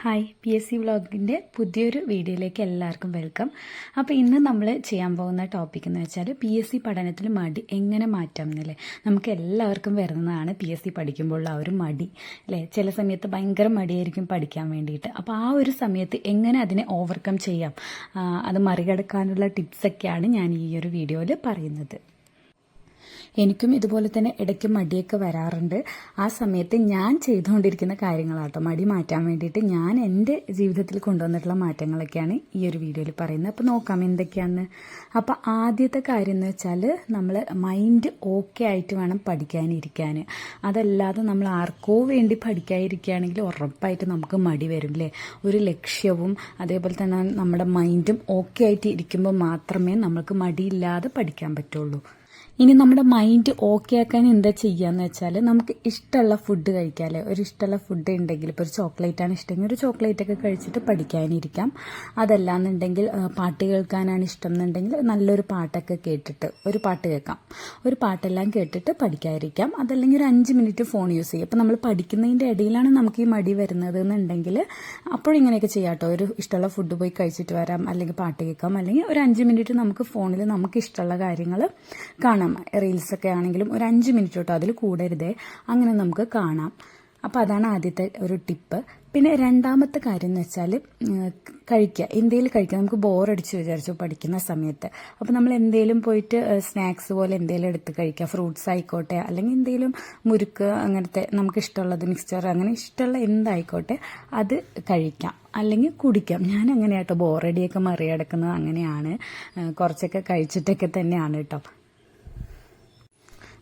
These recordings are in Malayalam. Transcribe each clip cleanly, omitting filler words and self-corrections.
ഹായ് PSC വ്ളോഗിൻ്റെ പുതിയൊരു വീഡിയോയിലേക്ക് എല്ലാവർക്കും വെൽക്കം. അപ്പോൾ ഇന്ന് നമ്മൾ ചെയ്യാൻ പോകുന്ന ടോപ്പിക് എന്ന് വെച്ചാൽ PSC പഠനത്തിൽ മടി എങ്ങനെ മാറ്റാം എന്നല്ലേ. നമുക്ക് എല്ലാവർക്കും വരുന്നതാണ് PSC പഠിക്കുമ്പോൾ ആ ഒരു മടി അല്ലേ. ചില സമയത്ത് ഭയങ്കര മടിയായിരിക്കും പഠിക്കാൻ വേണ്ടിയിട്ട്. അപ്പോൾ ആ ഒരു സമയത്ത് എങ്ങനെ അതിനെ ഓവർകം ചെയ്യാം, അത് മറികടക്കാനുള്ള ടിപ്സൊക്കെയാണ് ഞാൻ ഈ ഒരു വീഡിയോയിൽ പറയുന്നത്. എനിക്കും ഇതുപോലെ തന്നെ ഇടയ്ക്ക് മടിയൊക്കെ വരാറുണ്ട്. ആ സമയത്ത് ഞാൻ ചെയ്തുകൊണ്ടിരിക്കുന്ന കാര്യങ്ങളാട്ടോ മടി മാറ്റാൻ വേണ്ടിയിട്ട് ഞാൻ എൻ്റെ ജീവിതത്തിൽ കൊണ്ടുവന്നിട്ടുള്ള മാറ്റങ്ങളൊക്കെയാണ് ഈ ഒരു വീഡിയോയിൽ പറയുന്നത്. അപ്പോൾ നോക്കാം എന്തൊക്കെയാണെന്ന്. അപ്പോൾ ആദ്യത്തെ കാര്യം എന്ന് വെച്ചാൽ നമ്മൾ മൈൻഡ് ഓക്കെ ആയിട്ട് വേണം പഠിക്കാനിരിക്കാൻ. അതല്ലാതെ നമ്മൾ ആർക്കോ വേണ്ടി പഠിക്കാതിരിക്കുകയാണെങ്കിൽ ഉറപ്പായിട്ട് നമുക്ക് മടി വരും അല്ലേ. ഒരു ലക്ഷ്യവും അതേപോലെ തന്നെ നമ്മുടെ മൈൻഡും ഓക്കെ ആയിട്ട് ഇരിക്കുമ്പോൾ മാത്രമേ നമുക്ക് മടിയില്ലാതെ പഠിക്കാൻ പറ്റുള്ളൂ. ഇനി നമ്മുടെ മൈൻഡ് ഓക്കെ ആക്കാൻ എന്താ ചെയ്യാന്ന് വെച്ചാൽ നമുക്ക് ഇഷ്ടമുള്ള ഫുഡ് കഴിക്കാമല്ലേ. ഒരു ഇഷ്ടമുള്ള ഫുഡ് ഉണ്ടെങ്കിൽ ഇപ്പോൾ ഒരു ചോക്ലേറ്റാണ് ഇഷ്ടമെങ്കിൽ ഒരു ചോക്ലേറ്റൊക്കെ കഴിച്ചിട്ട് പഠിക്കാനിരിക്കാം. അതല്ലാന്നുണ്ടെങ്കിൽ പാട്ട് കേൾക്കാനാണ് ഇഷ്ടം എന്നുണ്ടെങ്കിൽ നല്ലൊരു പാട്ടൊക്കെ കേട്ടിട്ട് ഒരു പാട്ട് കേൾക്കാം, ഒരു പാട്ടെല്ലാം കേട്ടിട്ട് പഠിക്കാതിരിക്കാം. അതല്ലെങ്കിൽ ഒരു 5 മിനിറ്റ് ഫോൺ യൂസ് ചെയ്യും. അപ്പോൾ നമ്മൾ പഠിക്കുന്നതിൻ്റെ ഇടയിലാണ് നമുക്ക് ഈ മടി വരുന്നത് എന്നുണ്ടെങ്കിൽ അപ്പോഴിങ്ങനെയൊക്കെ ചെയ്യാം കേട്ടോ. ഒരു ഇഷ്ടമുള്ള ഫുഡ് പോയി കഴിച്ചിട്ട് വരാം, അല്ലെങ്കിൽ പാട്ട് കേൾക്കാം, അല്ലെങ്കിൽ ഒരു 5 മിനിറ്റ് നമുക്ക് ഫോണിൽ നമുക്ക് ഇഷ്ടമുള്ള കാര്യങ്ങൾ കാണാം. റീൽസൊക്കെ ആണെങ്കിലും ഒരു 5 മിനിറ്റ് തൊട്ടോ അതിൽ കൂടരുതേ, അങ്ങനെ നമുക്ക് കാണാം. അപ്പോൾ അതാണ് ആദ്യത്തെ ഒരു ടിപ്പ്. പിന്നെ രണ്ടാമത്തെ കാര്യം എന്ന് വെച്ചാൽ കഴിക്കുക, എന്തെങ്കിലും കഴിക്കുക. നമുക്ക് ബോറടിച്ച് വിചാരിച്ചു പഠിക്കുന്ന സമയത്ത്. അപ്പോൾ നമ്മൾ എന്തെങ്കിലും പോയിട്ട് സ്നാക്സ് പോലെ എന്തെങ്കിലും എടുത്ത് കഴിക്കുക. ഫ്രൂട്ട്സ് ആയിക്കോട്ടെ, അല്ലെങ്കിൽ എന്തെങ്കിലും മുറുക്ക്, അങ്ങനത്തെ നമുക്ക് ഇഷ്ടമുള്ളത് മിക്സ്ചർ, അങ്ങനെ ഇഷ്ടമുള്ള എന്തായിക്കോട്ടെ അത് കഴിക്കാം, അല്ലെങ്കിൽ കുടിക്കാം. ഞാൻ അങ്ങനെയാട്ടോ ബോറടിയൊക്കെ മറികടക്കുന്നത് അങ്ങനെയാണ്. കുറച്ചൊക്കെ കഴിച്ചിട്ടൊക്കെ തന്നെയാണ് കേട്ടോ.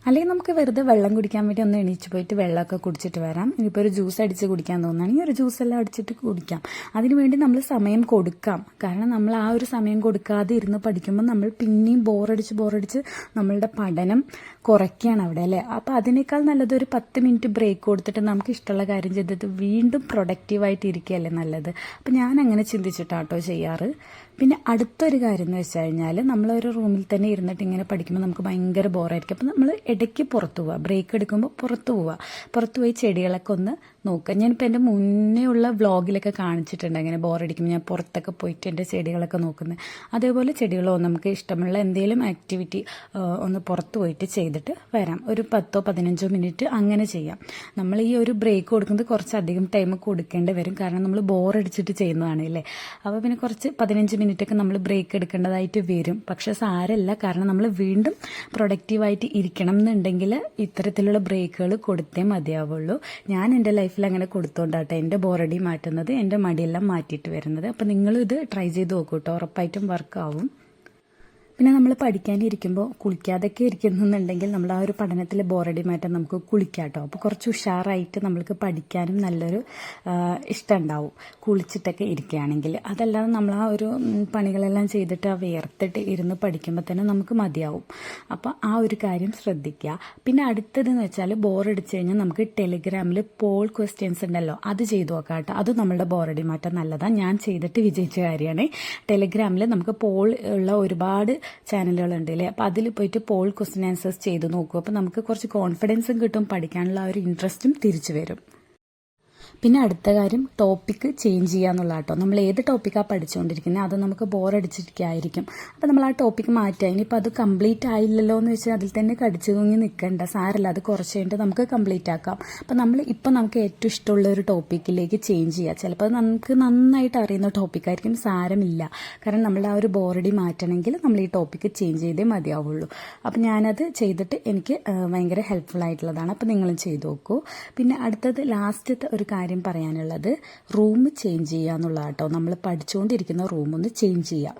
അല്ലെങ്കിൽ നമുക്ക് വെറുതെ വെള്ളം കുടിക്കാൻ വേണ്ടി ഒന്ന് എണീച്ച് പോയിട്ട് വെള്ളമൊക്കെ കുടിച്ചിട്ട് വരാം. ഇനിയിപ്പോൾ ഒരു ജ്യൂസ് അടിച്ച് കുടിക്കാൻ തോന്നുകയാണെങ്കിൽ ഒരു ജ്യൂസ് എല്ലാം അടിച്ചിട്ട് കുടിക്കാം. അതിനുവേണ്ടി നമ്മൾ സമയം കൊടുക്കാം. കാരണം നമ്മൾ ആ ഒരു സമയം കൊടുക്കാതെ ഇരുന്ന് പഠിക്കുമ്പോൾ നമ്മൾ പിന്നെയും ബോറടിച്ച് നമ്മളുടെ പഠനം കുറയ്ക്കുകയാണ് അവിടെ അല്ലേ. അപ്പോൾ അതിനേക്കാൾ നല്ലത് ഒരു 10 മിനിറ്റ് ബ്രേക്ക് കൊടുത്തിട്ട് നമുക്ക് ഇഷ്ടമുള്ള കാര്യം ചെയ്തിട്ട് വീണ്ടും പ്രൊഡക്റ്റീവായിട്ട് ഇരിക്കുകയല്ലേ നല്ലത്. അപ്പോൾ ഞാൻ അങ്ങനെ ചിന്തിച്ചിട്ടാട്ടോ ചെയ്യാറ്. പിന്നെ അടുത്തൊരു കാര്യം എന്ന് വെച്ച് കഴിഞ്ഞാൽ നമ്മളൊരു റൂമിൽ തന്നെ ഇരുന്നിട്ട് ഇങ്ങനെ പഠിക്കുമ്പോൾ നമുക്ക് ഭയങ്കര ബോറായിരിക്കും. അപ്പോൾ നമ്മൾ ഇടയ്ക്ക് പുറത്തു പോവുക, ബ്രേക്ക് എടുക്കുമ്പോൾ പുറത്തു പോയി ചെടികളൊക്കെ ഒന്ന് നോക്കുക. ഞാനിപ്പോൾ എൻ്റെ മുന്നേ ഉള്ള വ്ളോഗിലൊക്കെ കാണിച്ചിട്ടുണ്ട് അങ്ങനെ ബോറടിക്കുമ്പോൾ ഞാൻ പുറത്തൊക്കെ പോയിട്ട് എൻ്റെ ചെടികളൊക്കെ നോക്കുന്നത്. അതേപോലെ ചെടികളോ നമുക്ക് ഇഷ്ടമുള്ള എന്തെങ്കിലും ആക്ടിവിറ്റി ഒന്ന് പുറത്ത് പോയിട്ട് ചെയ്തിട്ട് വരാം. ഒരു 10-15 മിനിറ്റ് അങ്ങനെ ചെയ്യാം. നമ്മൾ ഈ ഒരു ബ്രേക്ക് കൊടുക്കുന്നത് കുറച്ചധികം ടൈം കൊടുക്കേണ്ടി വരും, കാരണം നമ്മൾ ബോറടിച്ചിട്ട് ചെയ്യുന്നതാണ് അല്ലേ. അപ്പോൾ പിന്നെ കുറച്ച് 15 മിനിറ്റൊക്കെ നമ്മൾ ബ്രേക്ക് എടുക്കേണ്ടതായിട്ട് വരും. പക്ഷെ സാരമില്ല, കാരണം നമ്മൾ വീണ്ടും പ്രൊഡക്റ്റീവായിട്ട് ഇരിക്കണം എന്നുണ്ടെങ്കിൽ ഇത്തരത്തിലുള്ള ബ്രേക്കുകൾ കൊടുത്തേ മതിയാവുള്ളൂ. ഞാൻ എൻ്റെ ലൈഫിൽ അങ്ങനെ കൊടുത്തോണ്ടാട്ടെ എൻ്റെ ബോറടി മാറ്റുന്നത്, എൻ്റെ മടിയെല്ലാം മാറ്റിയിട്ട് വരുന്നത്. അപ്പോൾ നിങ്ങളും ഇത് ട്രൈ ചെയ്ത് നോക്കൂ കേട്ടോ, ഉറപ്പായിട്ടും വർക്കാവും. പിന്നെ നമ്മൾ പഠിക്കാനിരിക്കുമ്പോൾ കുളിക്കാതൊക്കെ ഇരിക്കുന്നുണ്ടെങ്കിൽ നമ്മൾ ആ ഒരു പഠനത്തിൽ ബോറടി മാറ്റാൻ നമുക്ക് കുളിക്കാം കേട്ടോ. അപ്പോൾ കുറച്ച് ഉഷാറായിട്ട് നമ്മൾക്ക് പഠിക്കാനും നല്ലൊരു ഇഷ്ടം ഉണ്ടാവും കുളിച്ചിട്ടൊക്കെ ഇരിക്കുകയാണെങ്കിൽ. അതല്ലാതെ നമ്മൾ ആ ഒരു പണികളെല്ലാം ചെയ്തിട്ട് ആ വിയർത്തിട്ട് ഇരുന്ന് പഠിക്കുമ്പോൾ തന്നെ നമുക്ക് മതിയാവും. അപ്പോൾ ആ ഒരു കാര്യം ശ്രദ്ധിക്കുക. പിന്നെ അടുത്തതെന്ന് വെച്ചാൽ ബോറടിച്ച് കഴിഞ്ഞാൽ നമുക്ക് ടെലിഗ്രാമിൽ പോൾ ക്വസ്റ്റ്യൻസ് ഉണ്ടല്ലോ, അത് ചെയ്തു നോക്കാം കേട്ടോ. അത് നമ്മളുടെ ബോറടി മാറ്റാൻ നല്ലതാണ്. ഞാൻ ചെയ്തിട്ട് വിജയിച്ച കാര്യമാണ്. ടെലിഗ്രാമിൽ നമുക്ക് പോൾ ഉള്ള ഒരുപാട് ചാനലുകളുണ്ട് അല്ലേ. അപ്പോൾ അതിൽ പോയിട്ട് പോൾ ക്വസ്റ്റ്യൻ ആൻസേഴ്സ് ചെയ്ത് നോക്കും. അപ്പോൾ നമുക്ക് കുറച്ച് കോൺഫിഡൻസും കിട്ടും, പഠിക്കാനുള്ള ആ ഒരു ഇൻട്രസ്റ്റും തിരിച്ചു വരും. പിന്നെ അടുത്ത കാര്യം ടോപ്പിക്ക് ചേഞ്ച് ചെയ്യാന്നുള്ള കേട്ടോ. നമ്മൾ ഏത് ടോപ്പിക്കാണ് പഠിച്ചുകൊണ്ടിരിക്കുന്നത് അത് നമുക്ക് ബോറടിച്ചിരിക്കുകയായിരിക്കും. അപ്പോൾ നമ്മൾ ആ ടോപ്പിക്ക് മാറ്റുക. ഇനിയിപ്പോൾ അത് കംപ്ലീറ്റ് ആയില്ലല്ലോ എന്ന് വെച്ചാൽ അതിൽ തന്നെ കടിച്ചു തൂങ്ങി നിൽക്കേണ്ട, സാരമില്ല, അത് കുറച്ച് കഴിഞ്ഞിട്ട് നമുക്ക് കംപ്ലീറ്റ് ആക്കാം. അപ്പോൾ നമുക്ക് ഏറ്റവും ഇഷ്ടമുള്ള ഒരു ടോപ്പിക്കിലേക്ക് ചേഞ്ച് ചെയ്യുക. ചിലപ്പോൾ നമുക്ക് നന്നായിട്ട് അറിയുന്ന ടോപ്പിക്കായിരിക്കും, സാരമില്ല, കാരണം നമ്മളുടെ ആ ഒരു ബോറടി മാറ്റണമെങ്കിൽ നമ്മൾ ഈ ടോപ്പിക്ക് ചേഞ്ച് ചെയ്തേ മതിയാവുള്ളൂ. അപ്പോൾ ഞാനത് ചെയ്തിട്ട് എനിക്ക് ഭയങ്കര ഹെൽപ്ഫുൾ ആയിട്ടുള്ളതാണ്. അപ്പോൾ നിങ്ങളും ചെയ്ത് നോക്കൂ. പിന്നെ അടുത്തത് ലാസ്റ്റത്തെ ഒരു കാര്യം പറയാനുള്ളത് റൂം ചേഞ്ച് ചെയ്യുക എന്നുള്ളതാണ് കേട്ടോ. നമ്മൾ പഠിച്ചുകൊണ്ടിരിക്കുന്ന റൂം ഒന്ന് ചേഞ്ച് ചെയ്യാം.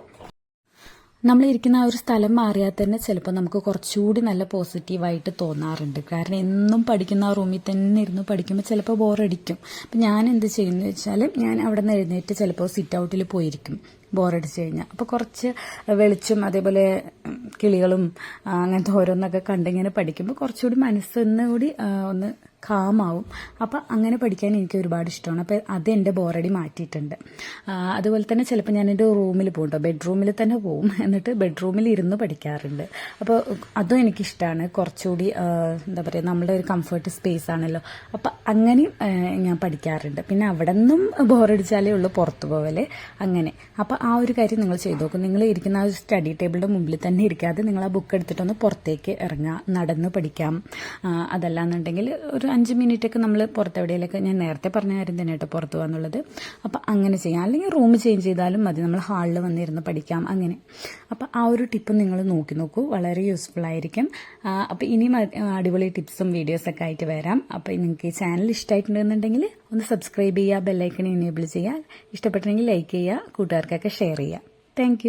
നമ്മളിരിക്കുന്ന ആ ഒരു സ്ഥലം മാറിയാൽ തന്നെ ചിലപ്പോൾ നമുക്ക് കുറച്ചുകൂടി നല്ല പോസിറ്റീവായിട്ട് തോന്നാറുണ്ട്. കാരണം എന്നും പഠിക്കുന്ന ആ റൂമിൽ തന്നെ ഇരുന്ന് പഠിക്കുമ്പോൾ ചിലപ്പോൾ ബോറടിക്കും. അപ്പം ഞാൻ എന്ത് ചെയ്യുന്നത് വെച്ചാൽ ഞാൻ അവിടെ നിന്ന് എഴുന്നേറ്റ് ചിലപ്പോൾ സിറ്റ് ഔട്ടിൽ പോയിരിക്കും. ബോറടിച്ച് കഴിഞ്ഞാൽ. അപ്പോൾ കുറച്ച് വെളിച്ചം അതേപോലെ കിളികളും അങ്ങനത്തെ ഓരോന്നൊക്കെ കണ്ടിങ്ങനെ പഠിക്കുമ്പോൾ കുറച്ചുകൂടി മനസ്സൊന്നുകൂടി ഒന്ന് കാമാവും. അപ്പം അങ്ങനെ പഠിക്കാൻ എനിക്ക് ഒരുപാട് ഇഷ്ടമാണ്. അപ്പോൾ അത് എൻ്റെ ബോറടി മാറ്റിയിട്ടുണ്ട്. അതുപോലെ തന്നെ ചിലപ്പോൾ ഞാൻ എൻ്റെ റൂമിൽ പോകും കേട്ടോ, ബെഡ്റൂമിൽ തന്നെ പോവും, എന്നിട്ട് ബെഡ്റൂമിൽ ഇരുന്ന് പഠിക്കാറുണ്ട്. അപ്പോൾ അതും എനിക്കിഷ്ടമാണ്. കുറച്ചുകൂടി എന്താ പറയുക, നമ്മുടെ ഒരു കംഫർട്ട് സ്പേസ് ആണല്ലോ. അപ്പം അങ്ങനെയും ഞാൻ പഠിക്കാറുണ്ട്. പിന്നെ അവിടെ നിന്നും ബോറടിച്ചാലേ ഉള്ളൂ പുറത്ത് പോവല് അങ്ങനെ. അപ്പോൾ ആ ഒരു കാര്യം നിങ്ങൾ ചെയ്ത് നോക്കും. നിങ്ങൾ ഇരിക്കുന്ന ആ ഒരു സ്റ്റഡി ടേബിളിൻ്റെ മുമ്പിൽ തന്നെ ഇരിക്കാതെ നിങ്ങൾ ആ ബുക്ക് എടുത്തിട്ടൊന്ന് പുറത്തേക്ക് ഇറങ്ങുക, നടന്ന് പഠിക്കാം. അതല്ലാന്നുണ്ടെങ്കിൽ ഒരു 5 മിനിറ്റൊക്കെ നമ്മൾ പുറത്തെവിടെയൊക്കെ, ഞാൻ നേരത്തെ പറഞ്ഞ കാര്യം തന്നെ കേട്ടോ പുറത്ത് പോകാന്നുള്ളത്. അപ്പം അങ്ങനെ ചെയ്യാം. അല്ലെങ്കിൽ റൂം ചേഞ്ച് ചെയ്താലും മതി, നമ്മൾ ഹാളിൽ വന്നിരുന്ന് പഠിക്കാം അങ്ങനെ. അപ്പം ആ ഒരു ടിപ്പ് നിങ്ങൾ നോക്കൂ, വളരെ യൂസ്ഫുൾ ആയിരിക്കും. അപ്പം ഇനിയും അടിപൊളി ടിപ്സും വീഡിയോസൊക്കെ ആയിട്ട് വരാം. അപ്പം നിങ്ങൾക്ക് ഈ ചാനൽ ഇഷ്ടമായിട്ടുണ്ടെന്നുണ്ടെങ്കിൽ ഒന്ന് സബ്സ്ക്രൈബ് ചെയ്യുക, ബെല്ലൈക്കൺ എനേബിൾ ചെയ്യുക, ഇഷ്ടപ്പെട്ടെങ്കിൽ ലൈക്ക് ചെയ്യുക, കൂട്ടുകാർക്കൊക്കെ ഷെയർ ചെയ്യുക. താങ്ക്